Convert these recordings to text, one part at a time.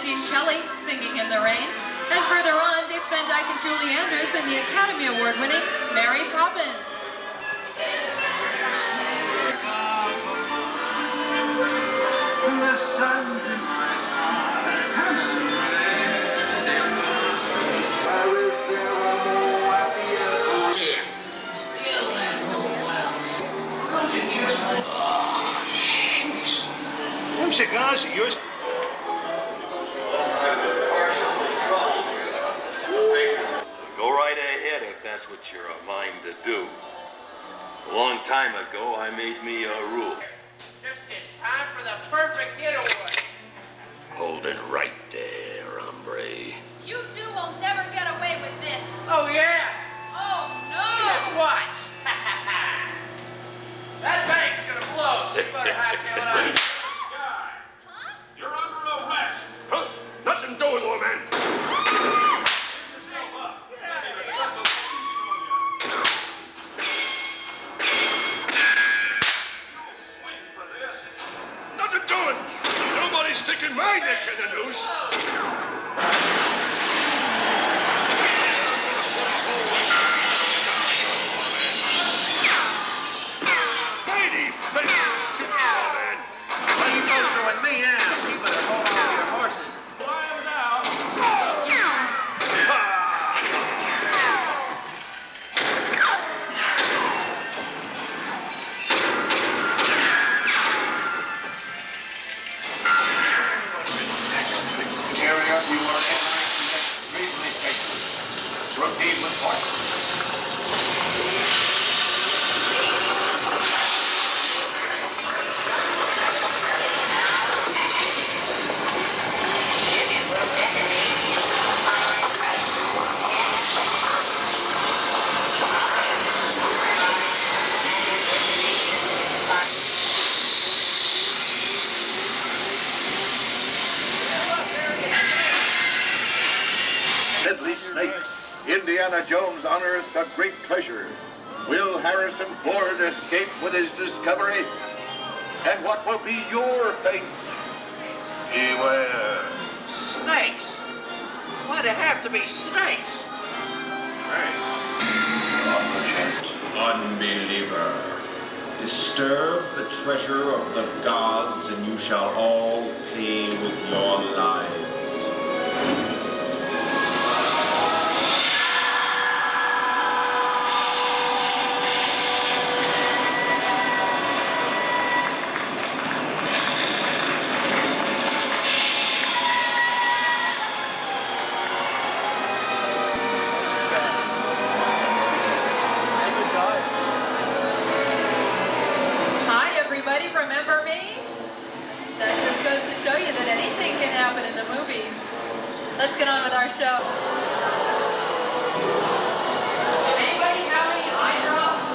Gene Kelly singing in the rain. And further on, Dick Van Dyke and Julie Andrews in the Academy Award-winning Mary Poppins. The sun's in my eyes. I wish there were more happy and Don't you just... Oh, jeez. Them cigars are yours. Go right ahead if that's what you're a mind to do. A long time ago, I made me a rule. Just in time for the perfect getaway. Hold it right there, hombre. You two will never get away with this. Oh, yeah? Oh, no! Just watch. That bank's gonna blow, so you better hightail it out of the sky. Huh? You're under arrest. Huh? Nothing doing, old man. Yourself up. Get out of here. You'll swing for this. Nothing doing. Nobody's sticking my neck in the noose. Mighty fences, shooting, old man. Well, you folks are with me now, so you better hold on to your horses. Fly them now. It's up to you. carry up you are reasonably patient. Proceed with caution. Deadly snake. Indiana Jones unearthed a great treasure. Will Harrison Ford escape with his discovery? And what will be your fate? Beware. Snakes? Why'd it have to be snakes? Omniscient unbeliever, disturb the treasure of the gods and you shall all pay with your lives. Hi, everybody. Remember me? That just goes to show you that anything can happen in the movies. Let's get on with our show. Anybody have any eye drops?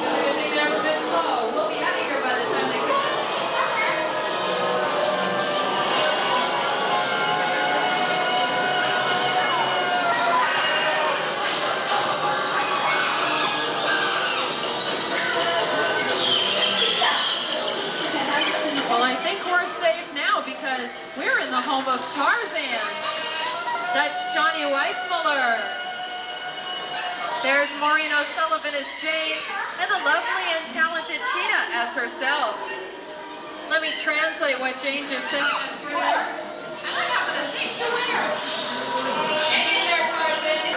Good thing they're a bit slow. We'll be out of here by the time they get. Well, I think we're safe now because we're in the home of Tarzan. That's Johnny Weissmuller. There's Maureen O'Sullivan as Jane, and the lovely and talented Cheetah as herself. Let me translate what Jane just singing us through there. And I happen to think to wear. Hang in there, Tarzan.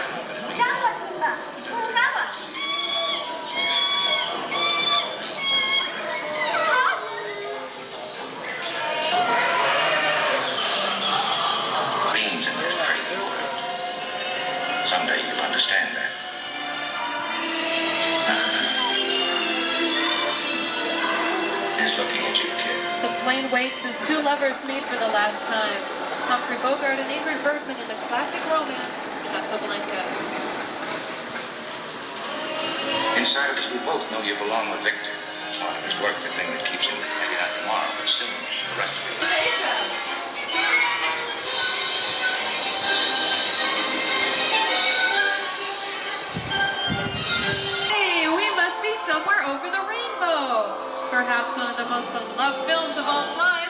Dreams in this very good world. Someday you'll understand that. He's looking at you, kid. The plane waits as two lovers meet for the last time. Humphrey Bogart and Ingrid Bergman in the classic romance, Casablanca. Inside of us, we both know you belong with Victor. Part of his work, the thing that keeps him, maybe not tomorrow, but soon, the rest of your life. Hey, we must be somewhere over the rainbow. Perhaps one of the most beloved films of all time.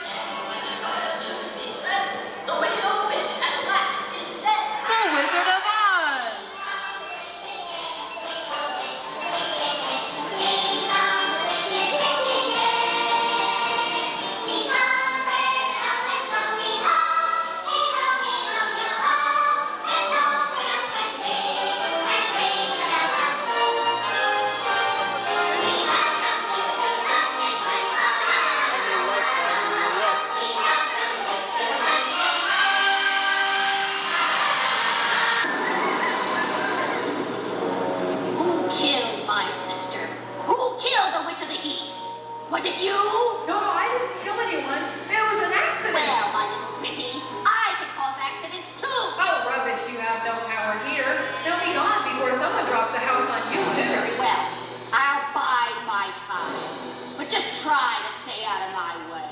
way.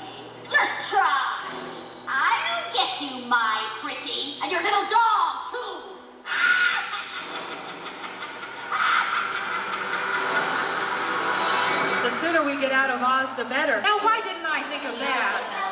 Just try. I'll get you, my pretty, and your little dog, too. The sooner we get out of Oz, the better. Now, why didn't I think of that?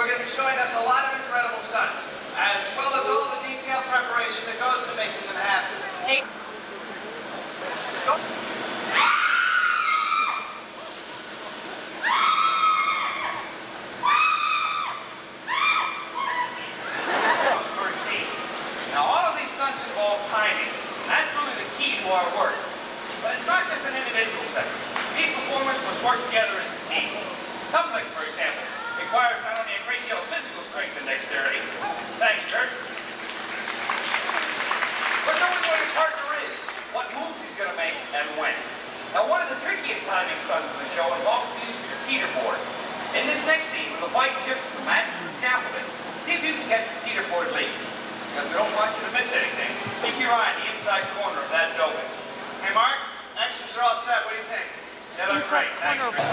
are going to be showing us a lot of incredible stunts, as well as all the detailed preparation that goes into making them happen. Hey. Stop. First scene. Now, all of these stunts involve timing. That's really the key to our work. But it's not just an individual sector. These performers must work together as a team. Tumbling, for example, requires not only a great deal of physical strength and dexterity. Thanks, Kurt. But knowing what your partner is, what moves he's going to make, and when. Now, one of the trickiest timing stunts in the show involves the use of the teeter board. In this next scene, when the fight shifts from the match to the scaffolding, see if you can catch the teeter board lead. Because we don't want you to miss anything. Keep your eye on the inside corner of that building. Hey, Mark, extras are all set. What do you think? That looks great. Thanks, Chris.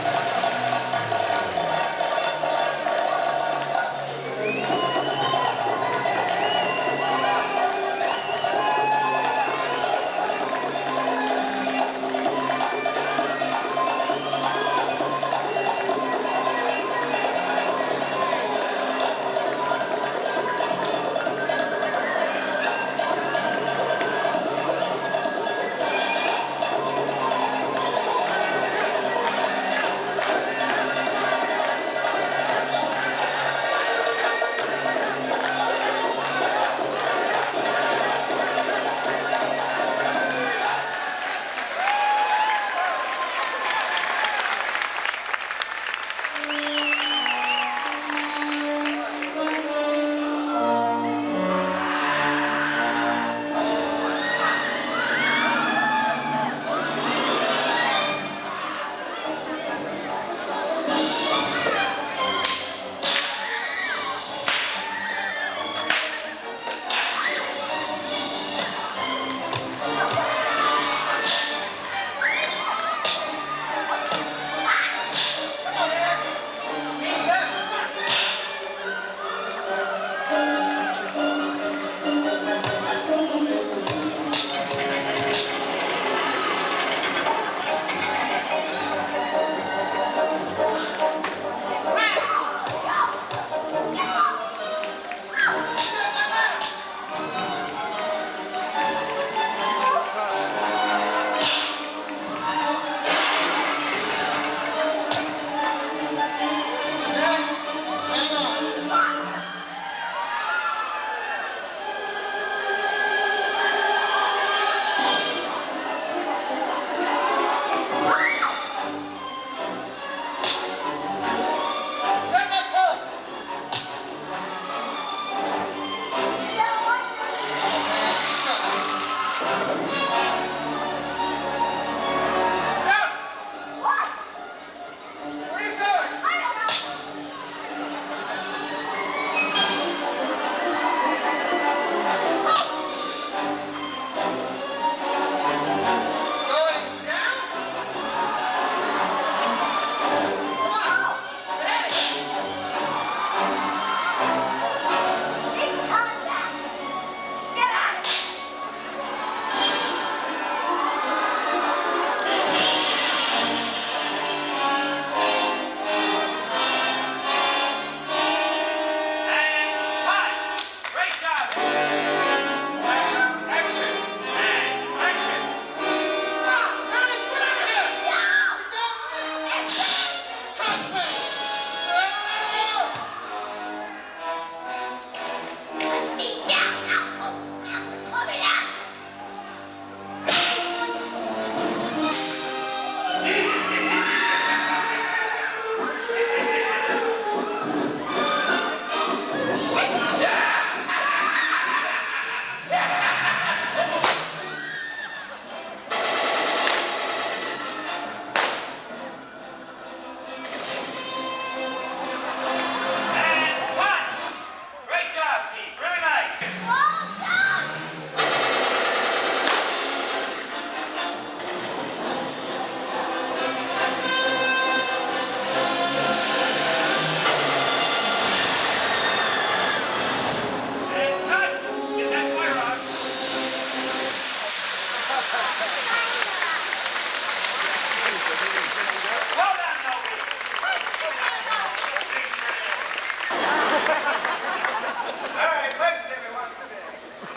All right, places, everyone.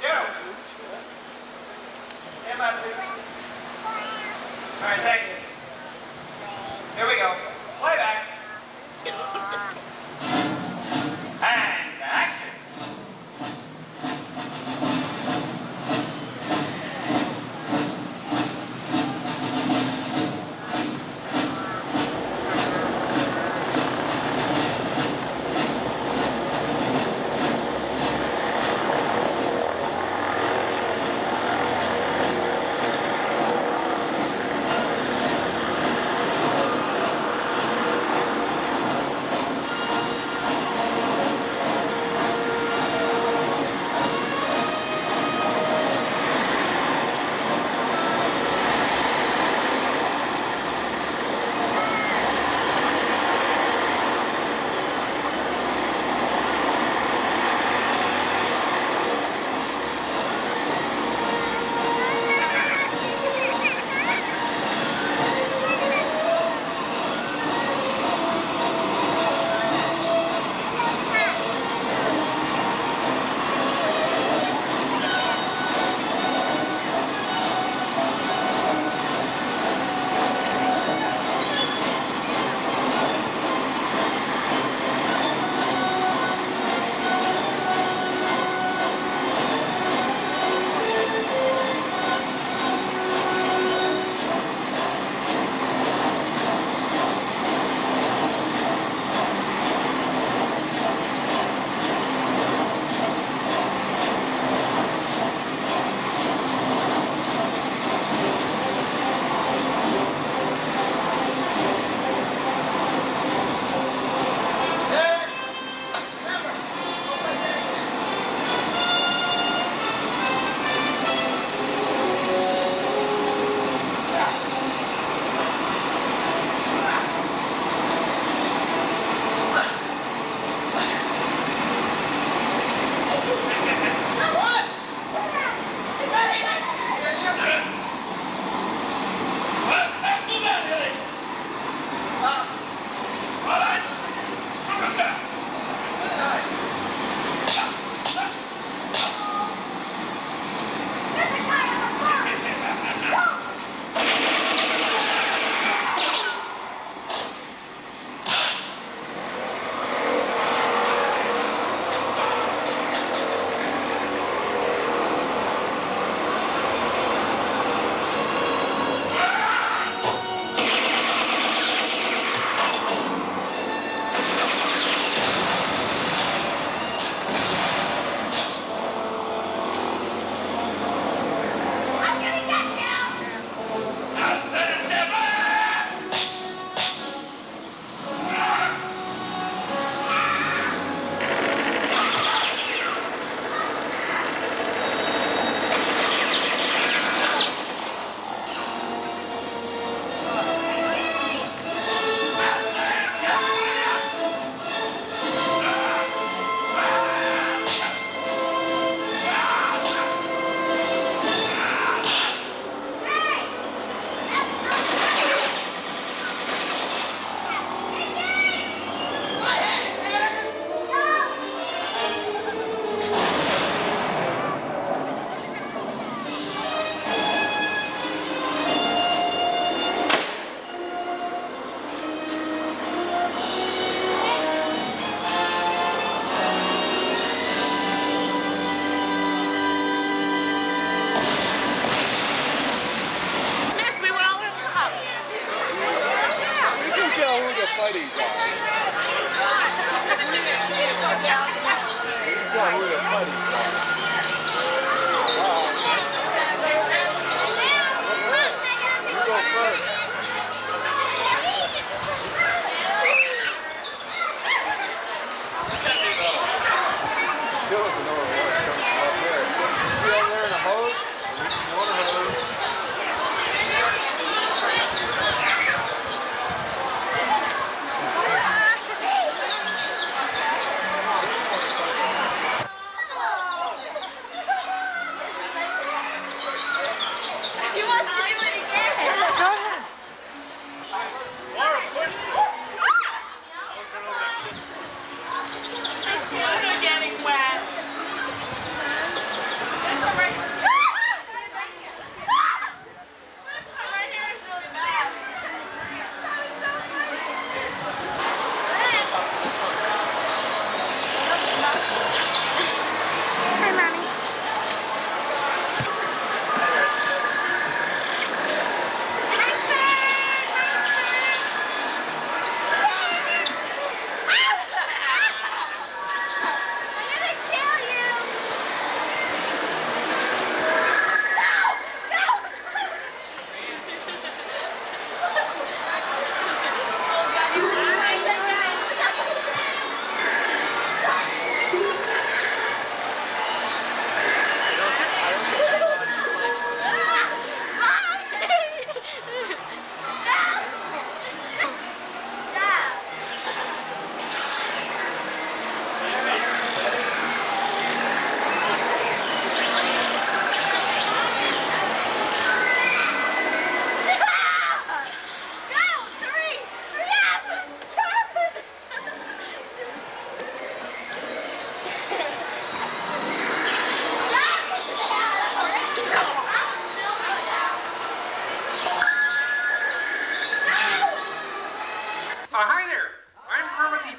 Gerald. Stand by, please. All right, thank you. Here we go. Playback. And action.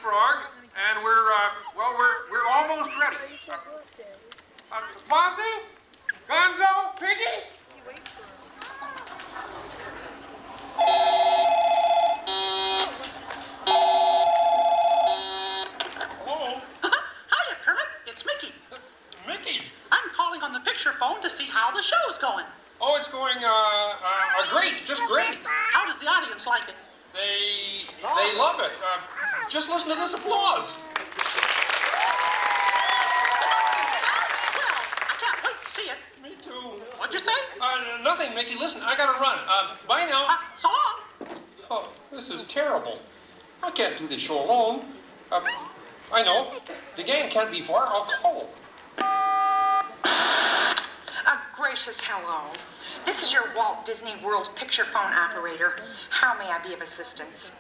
Frog, and we're almost ready. Fozzie? Gonzo? Piggy? Hello? Hiya, Kermit. It's Mickey. Mickey? I'm calling on the picture phone to see how the show's going. Oh, it's going, great, just great. How does the audience like it? They love it. Just listen to this applause. Sounds swell. I can't wait to see it. Me too. What'd you say? Nothing, Mickey. Listen, I gotta run. Bye now. So long. Oh, this is terrible. I can't do this show alone. I know. The gang can't be far. I'll call them. Gracious hello. This is your Walt Disney World picture phone operator. How may I be of assistance?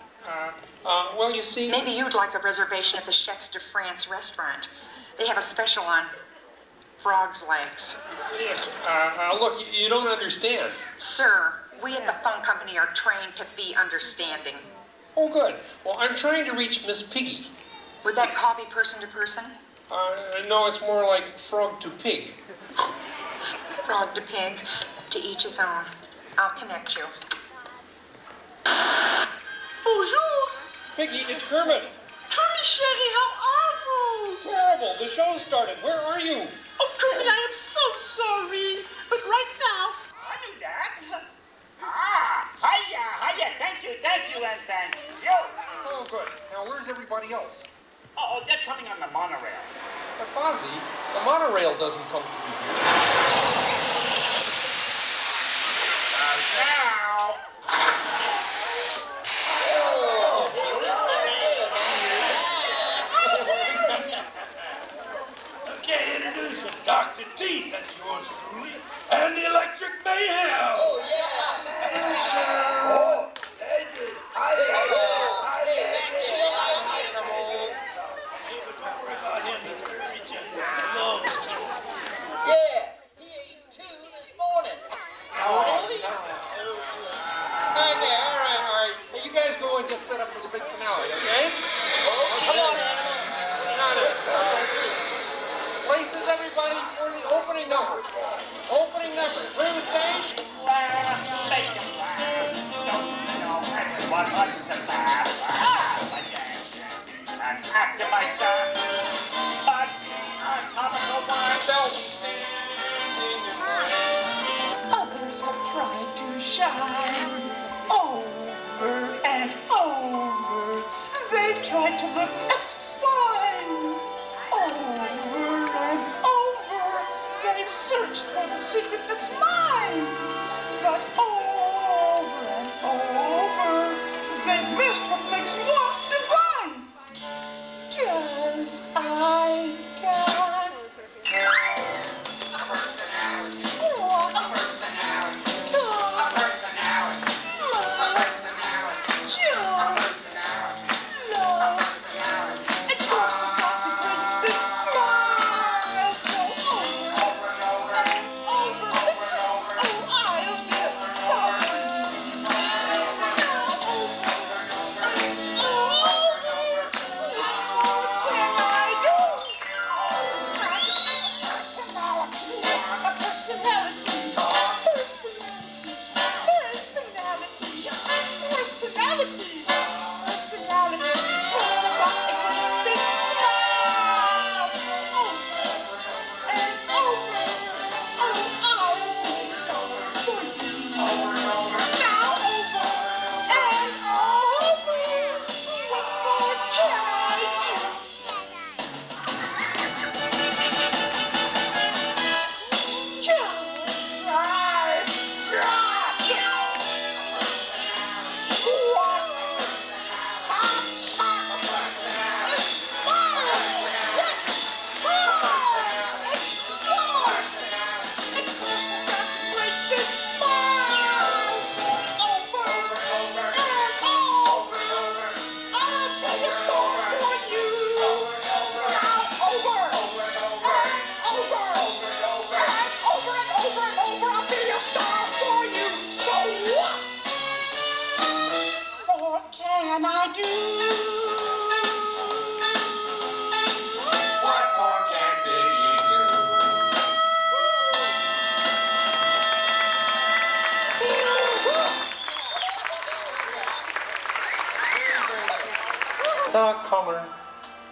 Well, you see... Maybe you'd like a reservation at the Chefs de France restaurant. They have a special on frog's legs. Look, you don't understand. Sir, we at the phone company are trained to be understanding. Oh, good. Well, I'm trying to reach Miss Piggy. Would that call be person to person? No, it's more like frog to pig. Frog to pig, to each his own. I'll connect you. Bonjour. Piggy, it's Kermit. Kermit, chérie, how are you? Terrible. The show started. Where are you? Oh, Kermit, I am so sorry. But right now... I knew that. Hiya. Thank you, and thank you. Oh, good. Now, where's everybody else? Oh, they're coming on the monorail. But Fozzie, the monorail doesn't come to you. Now. Okay, introducing Dr. T, that's yours truly, and the Electric Mayhem. Oh, yeah. Oh, thank you. Yeah, he ate 2 this morning. Okay, all right. Hey, you guys go and get set up for the big finale, okay? Come on, animal. Places, everybody, for the opening number. Opening number. Clear the stage. Make them laugh. Don't you know everyone wants to laugh? And after my son, but on top of the world, They'll be standing in line. Others have tried to shine over and over. They've tried to look as fine over and over. They've searched for the secret that's mine. But over and over, they've missed what makes more divine. 'Cause I've got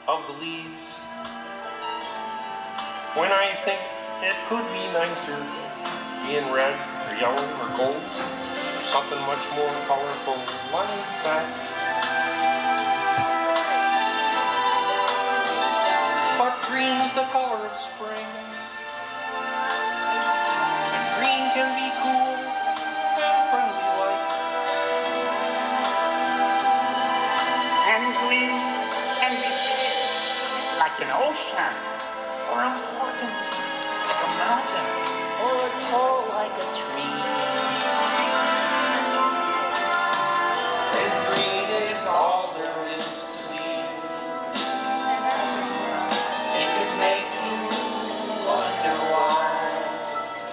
of the leaves. When I think it could be nicer, being red or yellow or gold, or something much more colorful like that. But green's the color of spring, and green can be cool and friendly like. And green can be big, like an ocean, or important, like a mountain, or tall like a tree. And green is all there is to be. It could make you wonder why.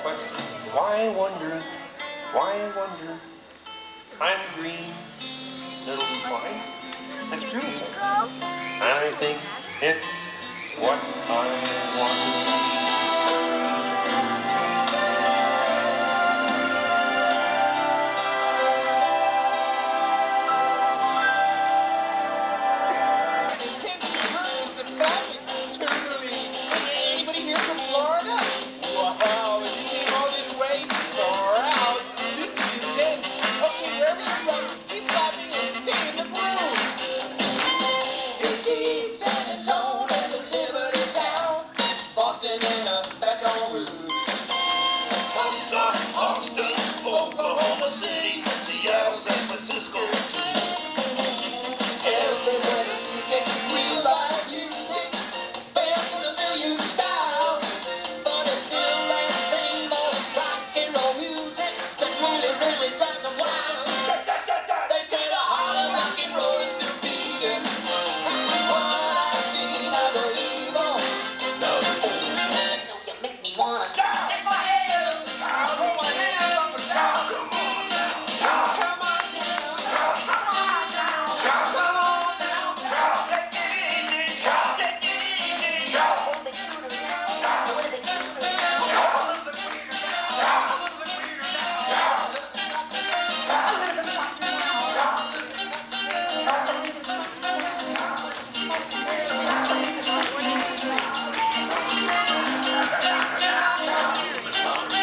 But why wonder? Why wonder? I'm green. It'll be fine. That's beautiful. I think it's what I want. Anybody here from Florida? Wow, you came all this way? Far out. This is intense. Okay, wherever you're from, keep clapping and stay in the groove. DC, San Antonio, and the Liberty Town. Boston and Baton Rouge. Tulsa, Austin, Oklahoma City, Seattle, San Francisco. Everywhere that you take real live music. Band with a million styles. But it's still that same old rock and roll music that really, really drives them wild. They say the heart of rock and roll is still beating. What I've seen, I believe on. No, you make me wanna stick my head up. Hold my hand up and shout. Come on now. Come on now. Come on now. Come on now. Take it easy. Take it easy. A little bit sooner now. A little bit sooner now. A little bit sweeter now. A little bit sweeter now. A little bit softer now. A little bit softer now. A little bit softer now.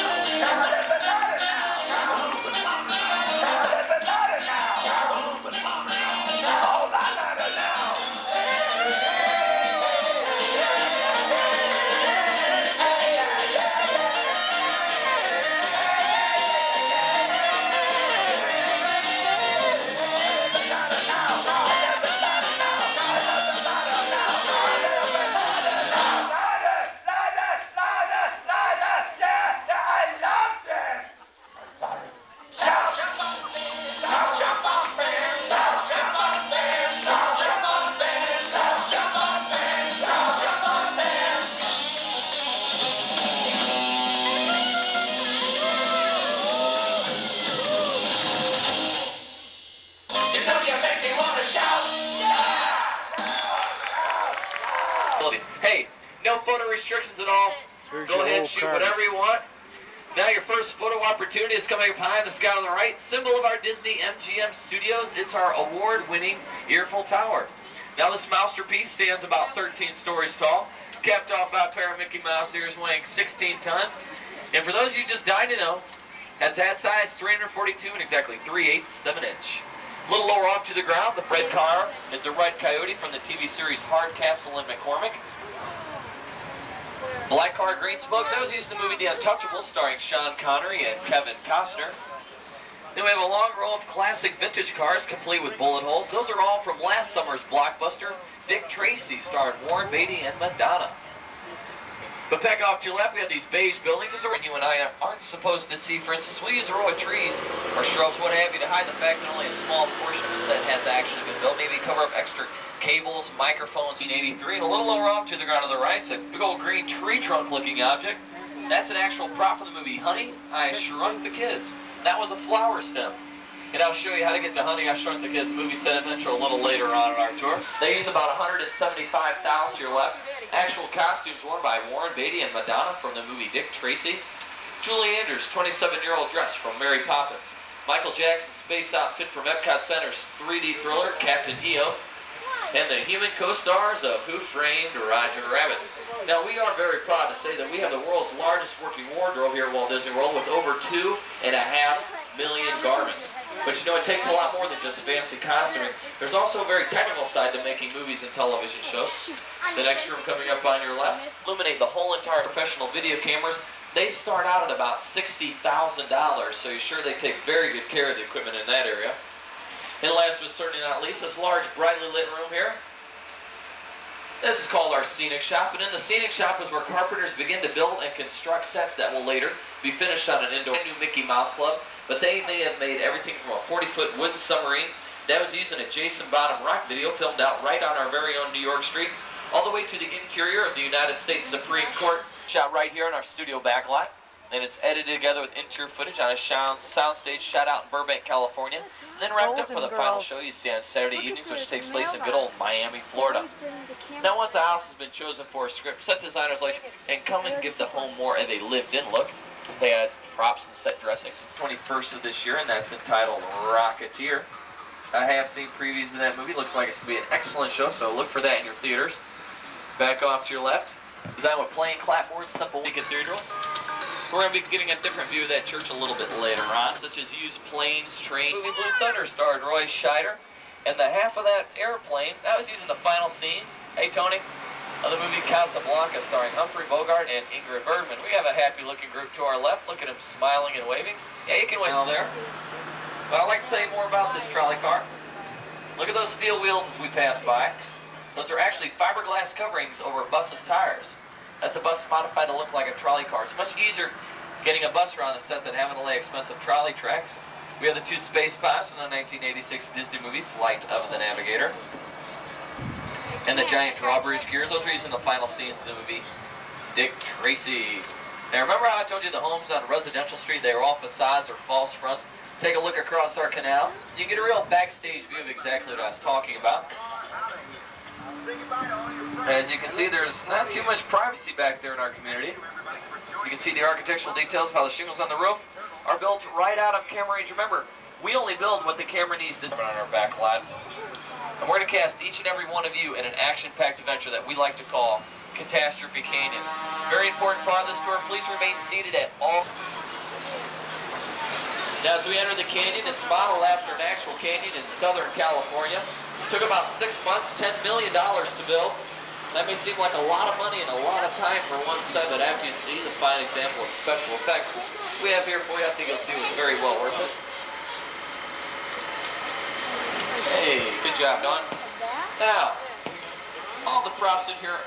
You know you make me wanna shout. Hey, no photo restrictions at all. Go ahead and shoot whatever you want. Now your first photo opportunity is coming up high in the sky on the right. Symbol of our Disney MGM studios. It's our award-winning Earful Tower. Now this masterpiece stands about 13 stories tall, capped off by a pair of Mickey Mouse ears weighing 16 tons. And for those of you just dying to know, that's hat size 342 and exactly 3/8 of an inch. A little lower off to the ground, the red car is the Red Coyote from the TV series Hardcastle and McCormick. Black car, green smokes, that was used in the movie The Untouchables, starring Sean Connery and Kevin Costner. Then we have a long row of classic vintage cars, complete with bullet holes. Those are all from last summer's blockbuster, Dick Tracy, starring Warren Beatty and Madonna. But back off to your left, we have these beige buildings. This is where you and I aren't supposed to see. For instance, we'll use a row of trees or shrubs, what have you, to hide the fact that only a small portion of the set has actually been built. Maybe cover up extra cables, microphones, 1983. And a little lower off to the ground on the right, it's a big old green tree trunk looking object. That's an actual prop from the movie Honey, I Shrunk the Kids. That was a flower stem. And I'll show you how to get to Honey, I Shrunk the Kids movie set adventure a little later on in our tour. They use about 175,000 to your left. Actual costumes worn by Warren Beatty and Madonna from the movie Dick Tracy. Julie Andrews, 27-year-old dress from Mary Poppins. Michael Jackson's space outfit from Epcot Center's 3D thriller, Captain EO. and the human co-stars of Who Framed Roger Rabbit. Now, we are very proud to say that we have the world's largest working wardrobe here at Walt Disney World with over 2.5 million garments. But you know, it takes a lot more than just fancy costuming. There's also a very technical side to making movies and television shows. The next room coming up on your left, illuminate the whole entire professional video cameras. They start out at about $60,000, so you're sure they take very good care of the equipment in that area. And last but certainly not least, this large, brightly lit room here. This is called our scenic shop, and in the scenic shop is where carpenters begin to build and construct sets that will later be finished on an indoor new Mickey Mouse Club. But they may have made everything from a 40-foot wooden submarine that was used in a Jason Bottom rock video filmed out right on our very own New York street, all the way to the interior of the United States Supreme Court, shot right here in our studio backlot. And it's edited together with interior footage on a soundstage shot out in Burbank, California. And then wrapped up for the final show you see on Saturday evenings, which takes place in good old Miami, Florida. Now, once a house has been chosen for a script, set designers like and come and give the home more of a lived-in look. They add props and set dressings. 21st of this year, and that's entitled Rocketeer. I have seen previews of that movie. Looks like it's going to be an excellent show, so look for that in your theaters. Back off to your left. Designed with plain clapboards, simple cathedral. We're going to be getting a different view of that church a little bit later on, such as used planes, trains. Movie Blue Thunder starred Roy Scheider, and the half of that airplane, that was using the final scenes. Hey, Tony, of the movie Casablanca starring Humphrey Bogart and Ingrid Bergman. We have a happy-looking group to our left. Look at them smiling and waving. Yeah, you can wave there. But I'd like to tell you more about this trolley car. Look at those steel wheels as we pass by. Those are actually fiberglass coverings over a bus's tires. That's a bus modified to look like a trolley car. It's much easier getting a bus around the set than having to lay expensive trolley tracks. We have the two space spots in the 1986 Disney movie Flight of the Navigator. And the giant drawbridge gears, those are used in the final scenes of the movie Dick Tracy. Now remember how I told you the homes on Residential Street, they were all facades or false fronts? Take a look across our canal. You get a real backstage view of exactly what I was talking about. As you can see, there's not too much privacy back there in our community. You can see the architectural details of how the shingles on the roof are built right out of camera range. Remember, we only build what the camera needs to on our back lot. And we're going to cast each and every one of you in an action-packed adventure that we like to call Catastrophe Canyon. Very important part of this tour, please remain seated at all. Now, as we enter the canyon, it's modeled after an actual canyon in Southern California. It took about 6 months, $10 million to build. That may seem like a lot of money and a lot of time for one set, but after you see the fine example of special effects we have here for you, I think you'll see it was very well worth it. Hey, good job, Don. Now, all the props in here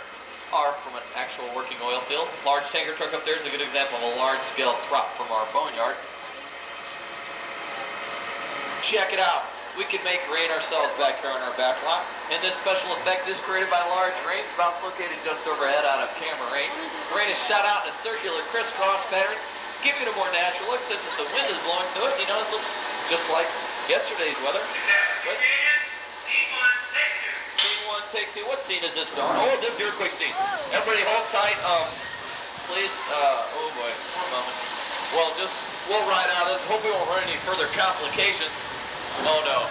are from an actual working oil field. Large tanker truck up there is a good example of a large-scale prop from our boneyard. Check it out. We can make rain ourselves back here on our back lot. And this special effect is created by large rain spouts located just overhead out of camera range. The rain is shot out in a circular crisscross pattern, giving it a more natural look since the wind is blowing through it. You know, it looks just like yesterday's weather. But scene one, take two. What scene is this, Don? Oh, this is your quick scene. Everybody hold tight. Please, oh boy, one moment. Well, we'll ride out of this. Hope we won't run any further complications. Oh no.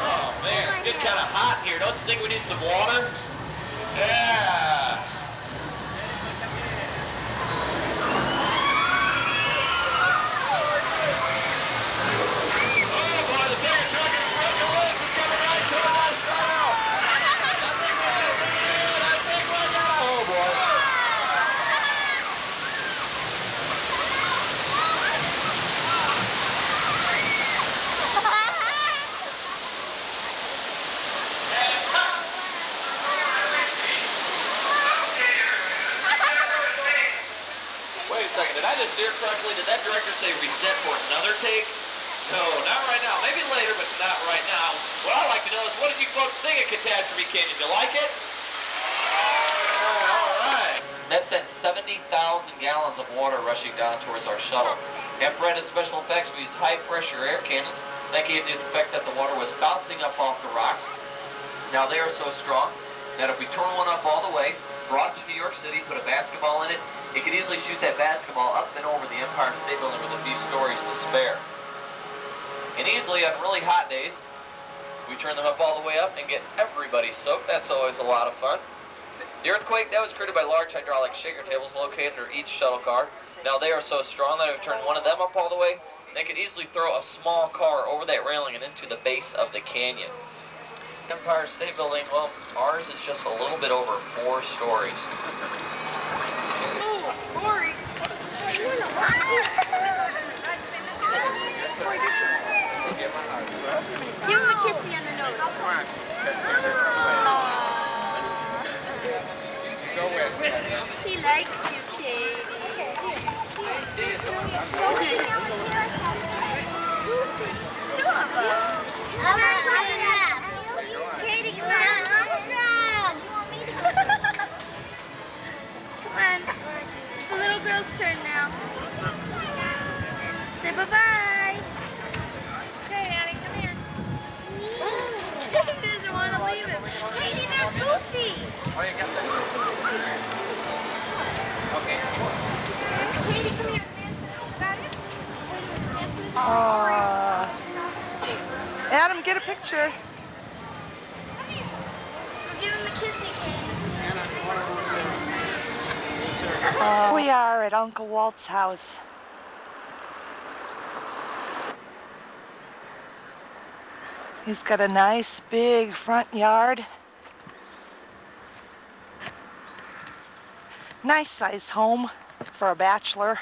Oh man, it's getting kind of hot here. Don't you think we need some water? Yeah. Did I just hear correctly? Did that director say reset for another take? No, not right now. Maybe later, but not right now. What I'd like to know is, what did you folks think of Catastrophe Canyon? Did you like it? All right. That sent 70,000 gallons of water rushing down towards our shuttle. After added special effects, we used high-pressure air cannons that gave the effect that the water was bouncing up off the rocks. Now they are so strong that if we turn one up all the way, brought it to New York City, put a basketball in it, it could easily shoot that basketball up and over the Empire State Building with a few stories to spare. And easily on really hot days, we turn them up all the way up and get everybody soaked. That's always a lot of fun. The earthquake, that was created by large hydraulic shaker tables located under each shuttle car. Now they are so strong that if we turn one of them up all the way, they could easily throw a small car over that railing and into the base of the canyon. Empire State Building, well, ours is just a little bit over 4 stories. Oh, Corey. Give him a kissy on the nose. He likes you, Katie. Two of them. Katie, come on. Come on. The little girl's turn now. Say bye-bye. Okay, Annie, come here. He doesn't want to leave him. Katie, there's Goofy. Oh, you got that? Okay. Katie, come here. Got it? Adam, get a picture. Give him a kissy, We are at Uncle Walt's house. He's got a nice big front yard. Nice size home for a bachelor.